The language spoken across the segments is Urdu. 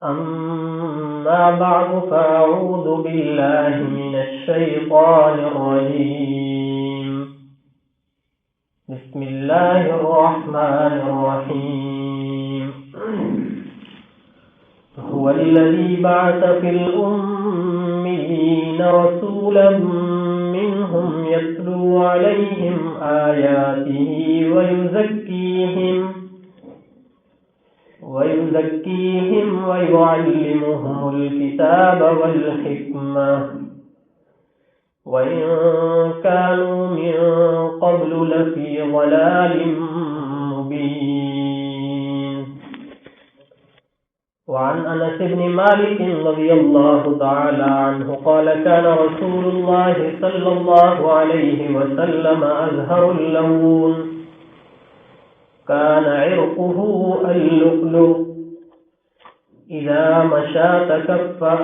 أما بعد فأعوذ بالله من الشيطان الرجيم. بسم الله الرحمن الرحيم. هو الذي بعث في الأميين رسولا منهم يتلو عليهم آياته ويزكيهم ويعلمهم الكتاب والحكمة وإن كانوا من قبل لفي ضلال مبين. وعن أنس بن مالك رضي الله تعالى عنه قال كان رسول الله صلى الله عليه وسلم أزهر اللون كان عرقه اللؤلؤ إذا مشى تكفى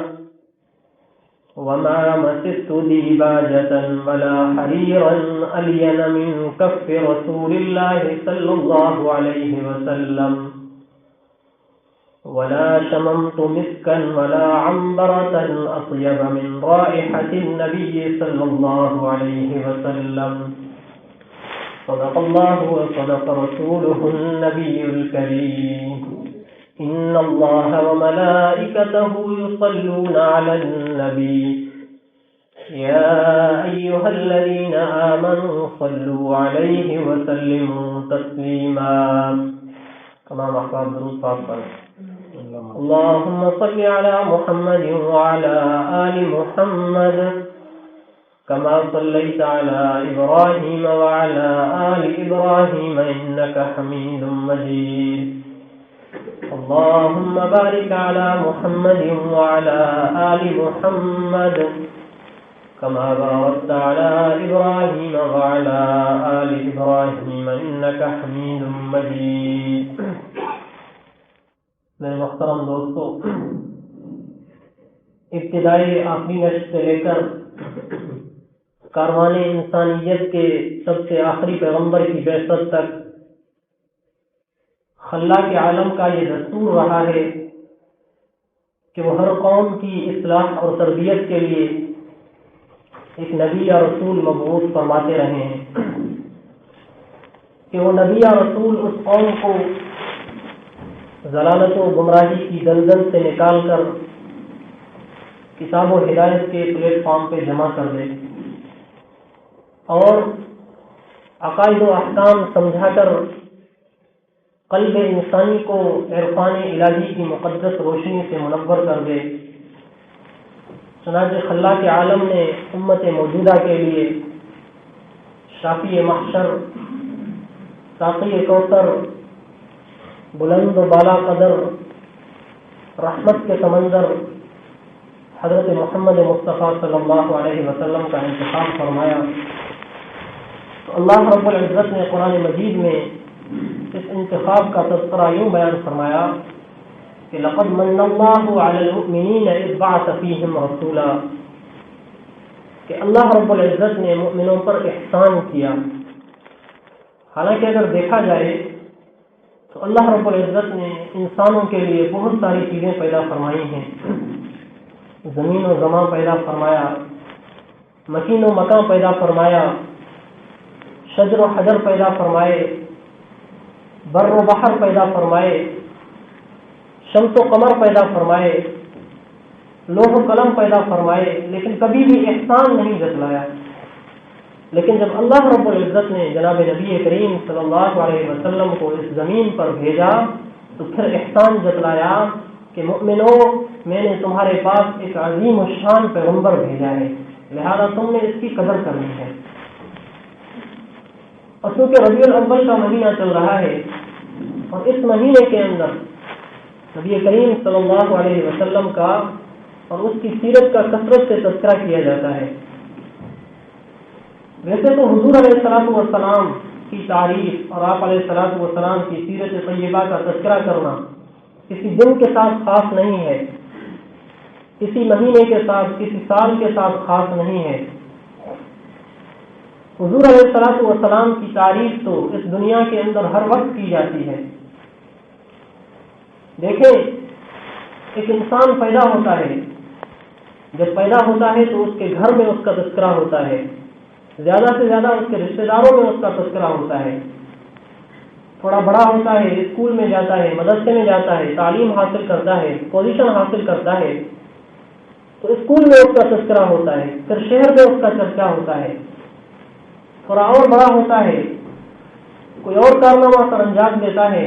وما مسست ديباجة ولا حريرا ألين من كف رسول الله صلى الله عليه وسلم ولا شممت مسكا ولا عنبرة أطيب من رائحة النبي صلى الله عليه وسلم. صدق الله وصدق رسوله النبي الكريم. إن الله وملائكته يصلون على النبي يا أيها الذين آمنوا صلوا عليه وسلموا تسليما. كما محفظ الصافر. اللهم صل على محمد وعلى آل محمد كما صليت على إبراهيم وعلى آل إبراهيم إنك حميد مجيد. اللهم بارك على محمد وعلى آل محمد كما باركت على إبراهيم وعلى آل إبراهيم إنك حميد مجيد. میرے محترم دوستو، ابتدائی آخری نشست سے لے کر کاروان انسانیت کے سب سے آخری پیغمبر کی بعثت تک خلاق عالم کا یہ دستور رہا ہے کہ وہ ہر قوم کی اصلاح اور تربیت کے لیے ایک نبی یا رسول مبعوث فرماتے رہے ہیں کہ وہ نبی یا رسول اس قوم کو ضلالت و گمراہی کی دلدل سے نکال کر کتاب و ہدایت کے پلیٹ فارم پہ جمع کر دے اور عقائد و احکام سمجھا کر قلب انسانی کو عرفان الہی کی مقدس روشنی سے منور کر دے. چنانچہ خلاق عالم نے امت موجودہ کے لیے شافی محشر، ساقی کوثر، بلند و بالا قدر، رحمت کے سمندر حضرت محمد مصطفیٰ صلی اللہ علیہ وسلم کا انتخاب فرمایا. تو اللہ رب العزت نے قرآن مجید میں اس انتخاب کا تذکرہ یوں بیان فرمایا کہ لقد من اللہ علی المؤمنین اذ بعث فیہم رسولا، کہ اللہ رب العزت نے مؤمنوں پر احسان کیا. حالانکہ اگر دیکھا جائے تو اللہ رب العزت نے انسانوں کے لیے بہت ساری چیزیں پیدا فرمائی ہیں. زمین و زمان پیدا فرمایا، مکین و مکان پیدا فرمایا، شجر و حجر پیدا فرمائے، بر و بحر پیدا فرمائے، شمس و قمر پیدا فرمائے، لوح و قلم پیدا فرمائے، لیکن کبھی بھی احسان نہیں جتلایا. لیکن جب اللہ رب العزت نے جناب نبی کریم صلی اللہ علیہ وسلم کو اس زمین پر بھیجا تو پھر احسان جتلایا کہ مؤمنوں، میں نے تمہارے پاس ایک عظیم الشان پیغمبر بھیجا ہے، لہذا تم نے اس کی قدر کرنی ہے. اور چونکہ ربیع الاول کا مہینہ چل رہا ہے اور اس مہینے کے اندر نبی کریم صلی اللہ علیہ وسلم کا اور اس کی سیرت کا کثرت سے تذکرہ کیا جاتا ہے. ویسے تو حضور علیہ الصلوۃ والسلام کی تعریف اور آپ علیہ الصلوۃ والسلام کی سیرت طیبہ کا تذکرہ کرنا کسی دن کے ساتھ خاص نہیں ہے، کسی مہینے کے ساتھ، کسی سال کے ساتھ خاص نہیں ہے. حضور علیہ الصلوۃ والسلام کی تعریف تو اس دنیا کے اندر ہر وقت کی جاتی ہے. دیکھیں ایک انسان پیدا ہوتا ہے، جب پیدا ہوتا ہے تو اس کے گھر میں اس کا تذکرہ ہوتا ہے، زیادہ سے زیادہ اس کے رشتہ داروں میں اس کا تذکرہ ہوتا ہے، تھوڑا بڑا ہوتا ہے، اسکول میں جاتا ہے، مدرسے میں جاتا ہے، تعلیم حاصل کرتا ہے، پوزیشن حاصل کرتا ہے، تو اسکول میں اس کا تذکرہ ہوتا ہے، پھر شہر میں اس کا چرچا ہوتا ہے، تھوڑا اور بڑا ہوتا ہے، کوئی اور کارنامہ سر انجام دیتا ہے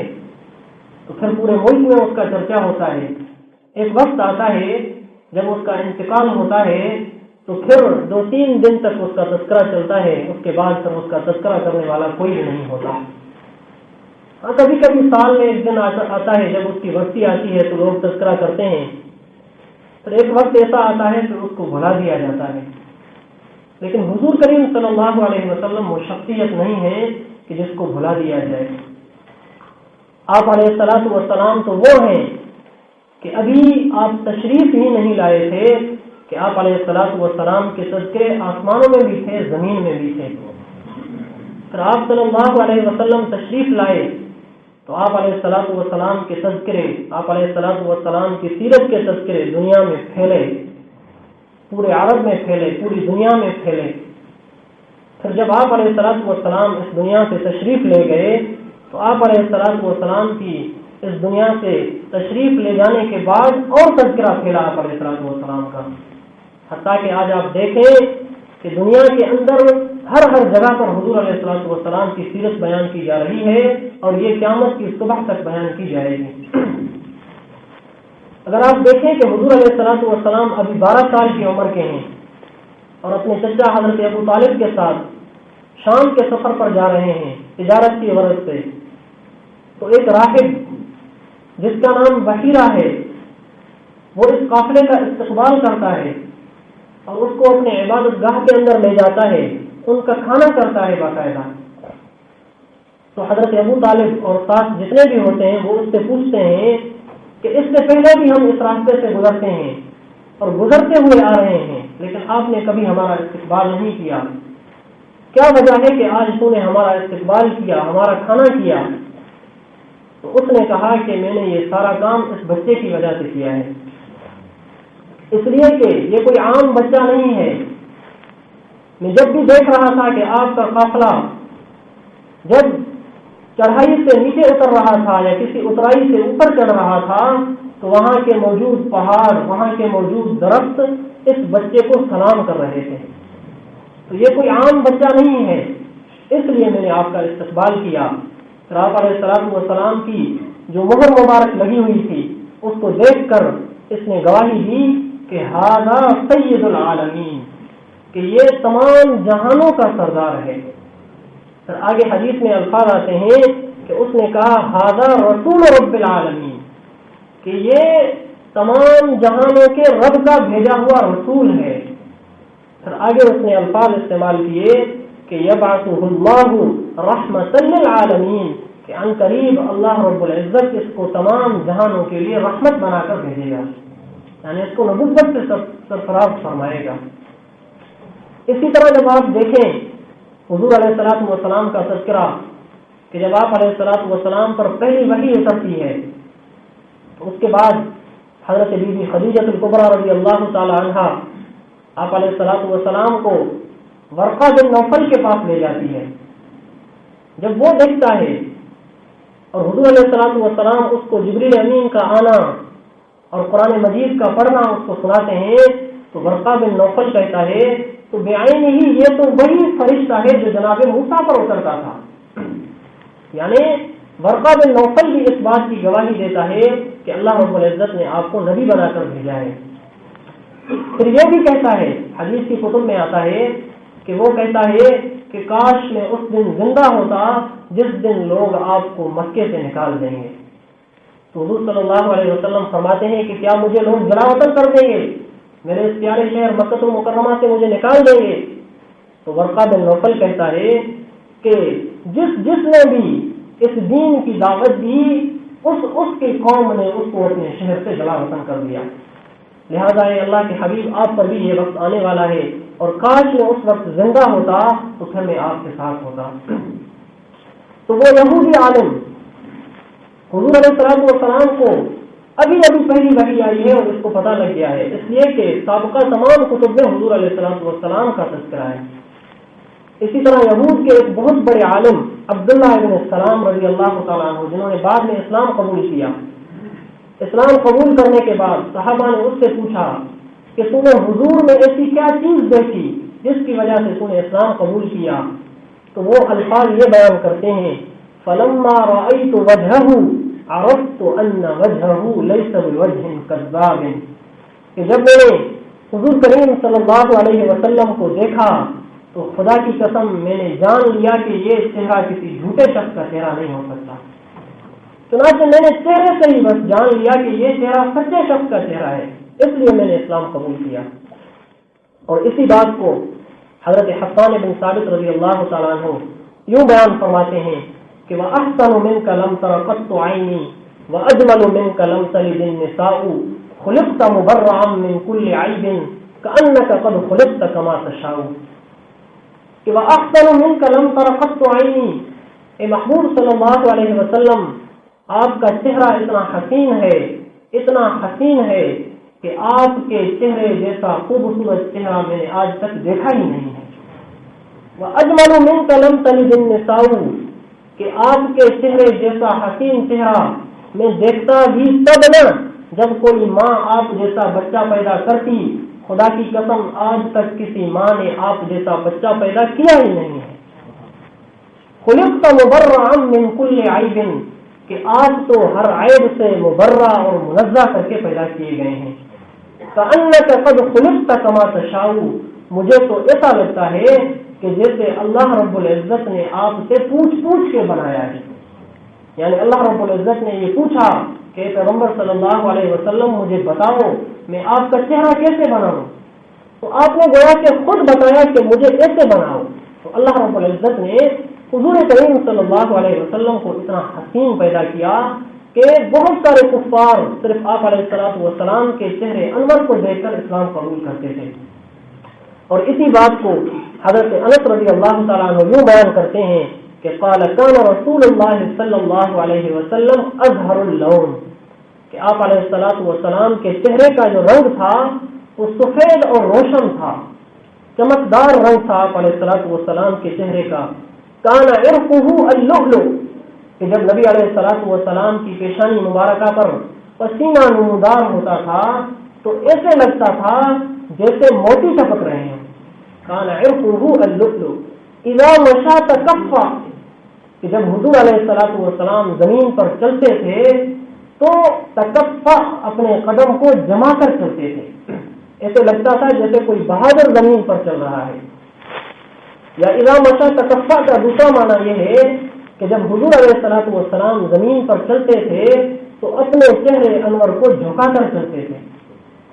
تو پھر پورے ملک میں اس کا چرچا ہوتا ہے۔ ایک وقت آتا ہے جب اس کا انتقال ہوتا ہے تو پھر 2-3 دن تک اس کا تذکرہ چلتا ہے، اس کے بعد پھر اس کا تذکرہ کرنے والا کوئی بھی نہیں ہوتا۔ ہاں کبھی کبھی سال میں ایک دن آتا ہے جب اس کی برسی آتی ہے تو لوگ تذکرہ کرتے ہیں، پھر ایک وقت ایسا آتا ہے کہ اس کو بھلا دیا جاتا ہے۔ لیکن حضور کریم صلی اللہ علیہ وسلم وہ شخصیت نہیں ہے کہ جس کو بھلا دیا جائے۔ آپ علیہ الصلوۃ والسلام تو وہ ہیں کہ ابھی آپ تشریف ہی نہیں لائے تھے کہ آپ علیہ الصلوۃ والسلام کے تذکرے آسمانوں میں بھی تھے، زمین میں بھی تھے۔ پھر آپ صلی اللہ علیہ وسلم تشریف لائے تو آپ علیہ الصلوۃ والسلام کے تذکرے، آپ علیہ الصلوۃ والسلام کی سیرت کے تذکرے دنیا میں پھیلے، پورے عرب میں پھیلے، پوری دنیا میں پھیلے۔ پھر جب آپ علیہ الصلوۃ والسلام اس دنیا سے تشریف لے گئے تو آپ علیہ الصلوۃ والسلام کی اس دنیا سے تشریف لے جانے کے بعد اور تذکرہ پھیلا آپ علیہ الصلوۃ والسلام کا، حتیٰ کہ آج آپ دیکھیں کہ دنیا کے اندر ہر جگہ پر حضور علیہ الصلوۃ والسلام کی سیرت بیان کی جا رہی ہے اور یہ قیامت کی صبح تک بیان کی جائے گی۔ اگر آپ دیکھیں کہ حضور علیہ الصلوۃ والسلام ابھی 12 سال کی عمر کے ہیں اور اپنے چچا حضرت ابو طالب کے ساتھ شام کے سفر پر جا رہے ہیں تجارت کی غرض سے، تو ایک راہب جس کا نام بحیرہ ہے وہ اس قافلے کا استقبال کرتا ہے اور اس کو اپنے عبادت گاہ کے اندر لے جاتا ہے، ان کا کھانا کرتا ہے باقاعدہ۔ تو حضرت ابو طالب اور ساتھ جتنے بھی ہوتے ہیں وہ اس سے پوچھتے ہیں کہ اس سے پہلے بھی ہم اس راستے سے گزرتے ہیں اور گزرتے ہوئے آ رہے ہیں لیکن آپ نے کبھی ہمارا استقبال نہیں کیا، کیا وجہ ہے کہ آج تو نے ہمارا استقبال کیا، ہمارا کھانا کیا؟ تو اس نے کہا کہ میں نے یہ سارا کام اس بچے کی وجہ سے کیا ہے، اس لیے کہ یہ کوئی عام بچہ نہیں ہے۔ میں جب بھی دیکھ رہا تھا کہ آپ کا قافلہ جب چڑھائی سے نیچے اتر رہا تھا یا کسی اترائی سے اوپر چڑھ رہا تھا تو وہاں کے موجود پہاڑ، وہاں کے موجود درخت اس بچے کو سلام کر رہے تھے، تو یہ کوئی عام بچہ نہیں ہے، اس لیے میں نے آپ کا استقبال کیا۔ پھر آپ علیہ الصلوۃ والسلام کی جو مہر مبارک لگی ہوئی تھی اس کو دیکھ کر اس نے گواہی دی کہ ھذا سید العالمین، کہ یہ تمام جہانوں کا سردار ہے۔ پھر آگے حدیث میں الفاظ آتے ہیں کہ اس نے کہا ھذا رسول رب العالمین، کہ یہ تمام جہانوں کے رب کا بھیجا ہوا رسول ہے۔ پھر آگے اس نے الفاظ استعمال کیے کہ یبعثہ اللہ رحمۃ للعالمین، کہ ان قریب اللہ رب العزت اس کو تمام جہانوں کے لیے رحمت بنا کر بھیجے گا، یعنی اس کو نبوت سے سرفراز فرمائے گا۔ اسی طرح جب آپ دیکھیں حضور علیہ الصلوۃ والسلام کا تذکرہ کہ جب آپ علیہ الصلوۃ والسلام پر پہلی وحی اترتی ہے تو اس کے بعد حضرت بی بی خدیجہ الکبریٰ رضی اللہ تعالی عنہا آپ علیہ الصلوۃ والسلام کو ورقہ بن نوفل کے پاس لے جاتی ہے۔ جب وہ دیکھتا ہے اور حضور علیہ الصلوۃ والسلام اس کو جبریل امین کا آنا اور قرآن مجید کا پڑھنا اس کو سناتے ہیں تو ورقہ بن نوفل کہتا ہے تو بعین ہی یہ تو وہی فرشتہ ہے جو جناب موسیٰ پر اترتا تھا، یعنی ورقہ بن نوفل بھی اس بات کی گواہی دیتا ہے کہ اللہ رب العزت نے آپ کو نبی بنا کر بھیجا ہے۔ پھر یہ بھی کہتا ہے، حدیث کی کتب میں آتا ہے کہ وہ کہتا ہے کہ کاش میں اس دن زندہ ہوتا جس دن لوگ آپ کو مکے سے نکال دیں گے۔ تو حضور صلی اللہ علیہ وسلم فرماتے ہیں کہ کیا مجھے لوگ جلا وطن کر دیں گے، میرے اس پیارے شہر مکہ المکرمہ سے مجھے نکال دیں گے؟ تو ورقہ بن نوفل کہتا ہے کہ جس نے بھی اس دین کی دعوت دی اس کی قوم نے اس کو اپنے شہر سے جلا وطن کر دیا، لہذا اللہ کے حبیب آپ پر بھی یہ وقت آنے والا ہے اور کاش میں اس وقت زندہ ہوتا تو پھر میں آپ کے ساتھ ہوتا۔ تو وہ یہودی عالم حضور علیہ الصلوۃ والسلام کو ابھی پہلی وحی آئی ہے اور اس کو پتہ لگ گیا ہے، اس لیے کہ سابقہ تمام کتب میں حضور علیہ الصلوۃ والسلام کا تذکرہ ہے۔ اسی طرح یہود کے ایک بہت بڑے عالم عبداللہ ابن السلام رضی اللہ تعالیٰ عنہ، جنہوں نے بعد میں اسلام قبول کیا، اسلام قبول کرنے کے بعد صحابہ نے اس سے پوچھا کہ تو نے حضور میں ایسی کیا چیز دیکھی جس کی وجہ سے تو نے اسلام قبول کیا؟ تو وہ الفاظ یہ بیان کرتے ہیں، فلما رأيت وجهه عرفت ان وجهه ليس بوجه كذاب، کہ جب میں نے حضور کریم صلی اللہ علیہ وسلم کو دیکھا تو خدا کی قسم میں نے جان لیا کہ یہ چہرہ کسی جھوٹے شخص کا چہرہ نہیں ہو سکتا۔ چنانچہ میں نے چہرے سے ہی بس جان لیا کہ یہ چہرہ سچے شخص کا چہرہ ہے، اس لیے میں نے اسلام قبول کیا۔ اور اسی بات کو حضرت حسان بن ثابت رضی اللہ تعالیٰ عنہ یوں بیان فرماتے ہیں کہ وَأَحْسَنُ مِنْكَ لَمْ تَرَ قَطُّ عَيْنِي وَأَجْمَلُ مِنْكَ لَمْ تَلِدِ النِّسَاءُ خُلِقْتَ مُبَرَّعًا مِنْ كُلِّ عَيْبٍ كَأَنَّكَ قَدْ خُلِقْتَ كَمَا تَشَاءُ، کہ وَأَحْسَنُ مِنْكَ لَمْ تَرَ قَطُّ عَيْنِي، اے محبوب صلی اللہ علیہ وسلم آپ کا چہرہ اتنا حسین ہے کہ آپ کے چہرے جیسا خوبصورت چہرہ میں نے آج تک دیکھا ہی نہیں ہے۔ وَأَجْمَلُ مِنْكَ لَمْ تَلِدِ النِّسَاءُ، کہ آپ کے چہرے جیسا حسین چہرہ میں دیکھتا بھی تب نہ جب کوئی ماں آپ جیسا بچہ پیدا کرتی، خدا کی قسم آج تک کسی ماں نے آپ جیسا بچہ پیدا کیا ہی نہیں ہے۔ خُلِقْتَ مُبَرَّعًا مِنْ كُلِّ عَيْبٍ، کہ آپ تو ہر عیب سے مبرہ اور منزہ کر کے پیدا کیے گئے ہیں۔ كَأَنَّكَ قَدْ خُلِقْتَ كَمَا تَشَاءُ، مجھے تو ایسا لگتا ہے کہ جیسے اللہ رب العزت نے آپ سے پوچھ کے بنایا ہے، یعنی اللہ رب العزت نے یہ پوچھا کہ پیغمبر صلی اللہ علیہ وسلم مجھے بتاؤ میں آپ کا چہرہ کیسے بناؤں، تو آپ نے گویا کہ خود بتایا کہ مجھے ایسے بناؤ۔ تو اللہ رب العزت نے حضور کریم صلی اللہ علیہ وسلم کو اتنا حسین پیدا کیا کہ بہت سارے کفار صرف آپ علیہ الصلوۃ والسلام کے چہرے انور کو دیکھ کر اسلام قبول کرتے تھے۔ اور اسی بات کو حضرت انس رضی اللہ تعالیٰ عنہ یوں بیان کرتے ہیں کہ قال كان رسول اللہ صلی اللہ علیہ وسلم ازہر اللون، کہ آپ علیہ الصلوۃ والسلام کے چہرے کا جو رنگ تھا وہ سفید اور روشن تھا، چمکدار رنگ تھا آپ علیہ الصلوۃ والسلام کے چہرے کا۔ کان عرقہ اللؤلؤ، کہ جب نبی علیہ الصلوۃ والسلام کی پیشانی مبارکہ پر پسینہ نمودار ہوتا تھا تو ایسے لگتا تھا جیسے موتی ٹپک رہے ہیں۔ کان عرقہ اللؤلؤ اذا مشى تکفى، کہ جب حضور علیہ الصلوۃ والسلام زمین پر چلتے تھے تو تکفى اپنے قدم کو جما کر چلتے تھے، ایسے لگتا تھا جیسے کوئی بہادر زمین پر چل رہا ہے۔ یا اذا مشى تکفى کا دوسرا معنی یہ ہے کہ جب حضور علیہ الصلوۃ والسلام زمین پر چلتے تھے تو اپنے چہرے انور کو جھکا کر چلتے تھے،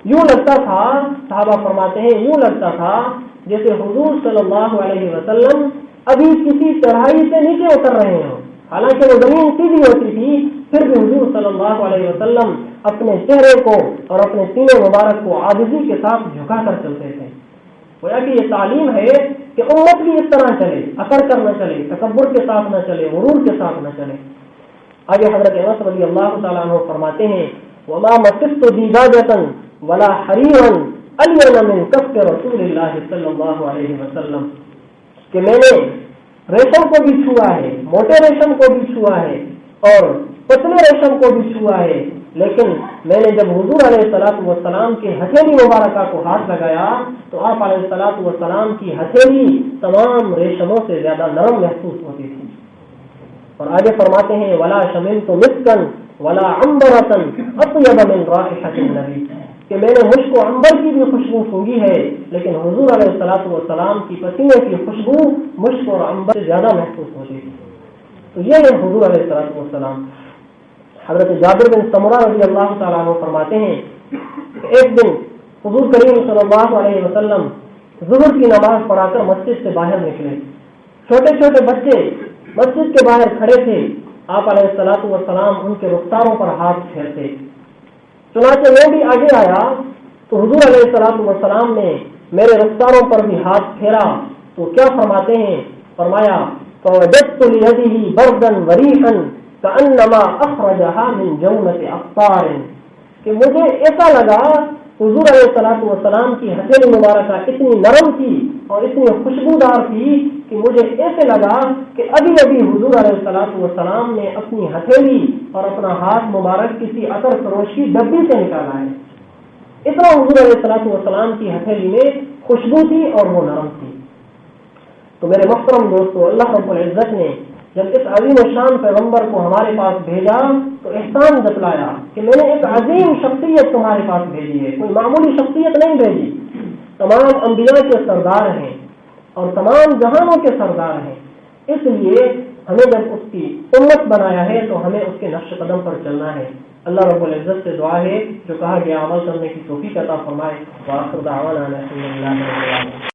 یوں لگتا تھا، صحابہ فرماتے ہیں یوں لگتا تھا جیسے حضور صلی اللہ علیہ وسلم ابھی کسی چڑھائی سے نیچے اتر رہے ہوں، حالانکہ وہ زمین سیدھی ہوتی تھی پھر بھی حضور صلی اللہ علیہ وسلم اپنے چہرے کو اور اپنے سینے مبارک کو عاجزی کے ساتھ جھکا کر چلتے تھے۔ گویا کہ یہ تعلیم ہے کہ امت بھی اس طرح چلے، اثر کر نہ چلے، تکبر کے ساتھ نہ چلے، غرور کے ساتھ نہ چلے۔ آگے حضرت انس رضی اللہ تعالیٰ عنہ فرماتے ہیں وما مسست دیباجۃ ولا حریرا الین من کف رسول اللہ صلی اللہ علیہ وسلم، کہ میں نے ریشم کو بھی چھوا ہے، موٹے ریشم کو بھی چھوا ہے اور پتلے ریشم کو بھی چھوا ہے، لیکن میں نے جب حضور علیہ الصلوۃ والسلام کی ہتھیلی مبارکہ کو ہاتھ لگایا تو آپ علیہ الصلوۃ والسلام کی ہتھیلی تمام ریشموں سے زیادہ نرم محسوس ہوتی تھی۔ اور آگے فرماتے ہیں ولا شممت مسکا ولا عنبرۃ اطیب من رائحۃ النبی، کہ میں نے مشک و عنبر کی بھی خوشبو سونگھی ہے لیکن حضور علیہ الصلوۃ والسلام کی پسینے کی خوشبو مشک اور عنبر سے زیادہ محسوس ہوتی تھی۔ تو یہ ہے حضور علیہ الصلوۃ والسلام۔ حضرت جابر بن سمرہ رضی اللہ تعالیٰ عنہ فرماتے ہیں کہ ایک دن حضور کریم صلی اللہ علیہ وسلم ظہر کی نماز پڑھا کر مسجد سے باہر نکلے، چھوٹے چھوٹے بچے مسجد کے باہر کھڑے تھے، آپ علیہ الصلوۃ والسلام ان کے رخساروں پر ہاتھ پھیرتے، چنانچہ میں بھی آگے آیا تو حضور علیہ الصلوۃ والسلام نے میرے رخساروں پر بھی ہاتھ پھیرا تو کیا فرماتے ہیں، فرمایا فوجدت لیدہ بردا وریحا کأنما اخرجها من جونة اقطار، کہ مجھے ایسا لگا حضور علیہ الصلوۃ والسلام کی ہتھیلی مبارکہ اتنی نرم تھی اور اتنی خوشبودار تھی کہ مجھے ایسے لگا کہ ابھی ابھی حضور علیہ الصلوۃ والسلام نے اپنی ہتھیلی اور اپنا ہاتھ مبارک کسی عطر فروش کی ڈبی سے نکالا ہے. اتنا حضور علیہ الصلوۃ والسلام کی ہتھیلی میں خوشبو تھی اور وہ نرم تھی. تو میرے محترم دوستو، اللہ رب العزت نے جب اس عظیم الشان پیغمبر کو ہمارے پاس بھیجا تو احسان جتلایا کہ میں نے ایک عظیم شخصیت تمہارے پاس بھیجی ہے، کوئی معمولی شخصیت نہیں بھیجی. تمام انبیاء کے سردار ہیں اور تمام جہانوں کے سردار ہیں. اس لیے ہمیں جب اس کی امت بنایا ہے تو ہمیں اس کے نقش قدم پر چلنا ہے. اللہ رب العزت سے دعا ہے جو کہا گیا عمل کرنے کی توفیق عطا فرمائے. وآخر دعوانا الحمدللہ رب العالمین.